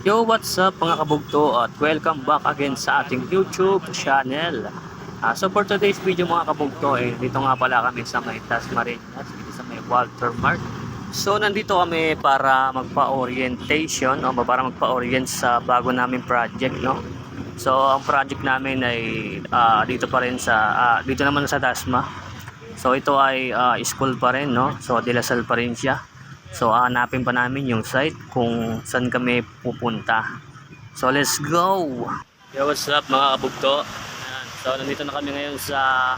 Yo, what's up mga kabugto at welcome back again sa ating YouTube channel. So for today's video mga kabugto, dito nga pala kami sa may Dasmariñas, dito sa may Walter Mart. So nandito kami para magpa-orientation o para magpa-orient sa bago naming project, no? So ang project namin ay dito pa rin sa dito naman sa Dasma. So ito ay school pa rin, no? So De La Salle pa rin siya. So hanapin pa namin yung site kung saan kami pupunta. So let's go! Yo, what's up mga kabugto? Ayan. So nandito na kami ngayon sa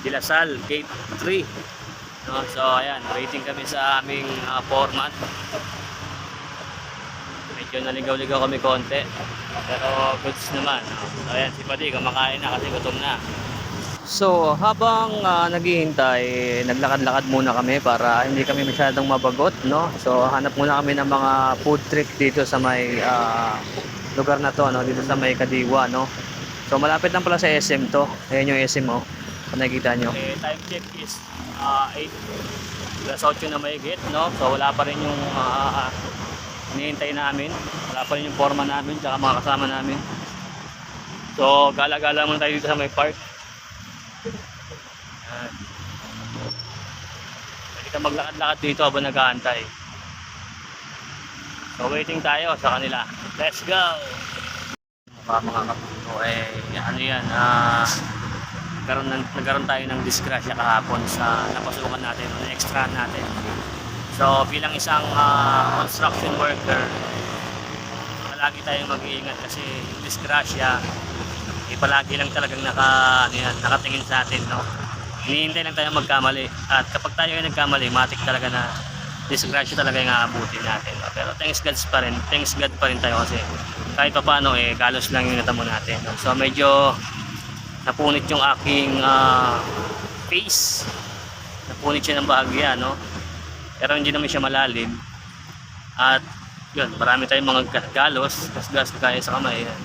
De La Salle Gate 3, no? So ayan, waiting kami sa aming foreman. Medyo naligaw-ligaw kami konti, pero goods naman, no? So ayan, si Padi kumakain na kasi gutom na. So habang naghihintay, naglakad-lakad muna kami para hindi kami masyadong mabagot, no? So hanap muna kami ng mga food trip dito sa may lugar na to, no? Dito sa may Kadiwa, no? So malapit lang pala sa SM to. Ayan yung SM, oh. Kung nakikita nyo. Time check is 8 alas 8 na mahigit, no? So wala pa rin yung hinihintay namin. Wala pa rin yung forma namin tsaka mga kasama namin. So gala-gala muna tayo dito sa may park. Pwede ka maglakad-lakad dito habang nag-aantay. So waiting tayo sa kanila. Let's go! Mga kapito, ano yan, nagkaroon tayo ng disgrasya kahapon sa napasukan natin, ng extra natin. So bilang isang construction worker, palagi tayong mag-iingat kasi yung disgrasya palagi lang talagang nakatingin sa atin, no? Hinihintay lang tayo magkamali, at kapag tayo ay nagkamali, matik talaga na disgrasya talaga yung aabutin natin, no? Pero thanks God pa rin tayo kasi kahit pa paano galos lang yung natamo natin, no? So medyo napunit yung aking face, napunit siya ng bahagya, no? Pero hindi naman siya malalim, at yun, marami tayong mga galos, gasgas kaya sa kamay, yan.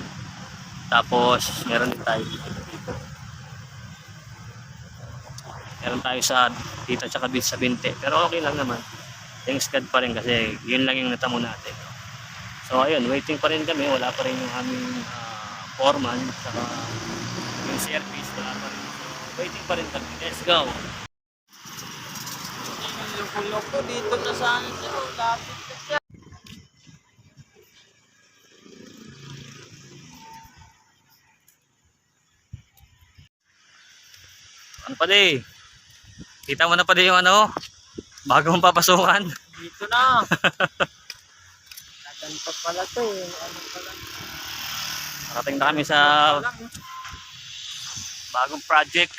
Tapos meron din tayo dito. Meron tayo sa dito at saka sa binte. Pero okay lang naman. Thanks God pa rin kasi yun lang yung natamo natin. So ayun, waiting pa rin kami. Wala pa rin yung aming foreman. Saka yung service wala pa rin. So waiting pa rin kami. Let's go! Loko-loko dito na sa akin. Lapit na siya. Ano pa di? Kita mo na pa di yung bago mong papasukan. Dito na. Naganto pala to eh. Ano pala? Nakating na kami sa bagong project.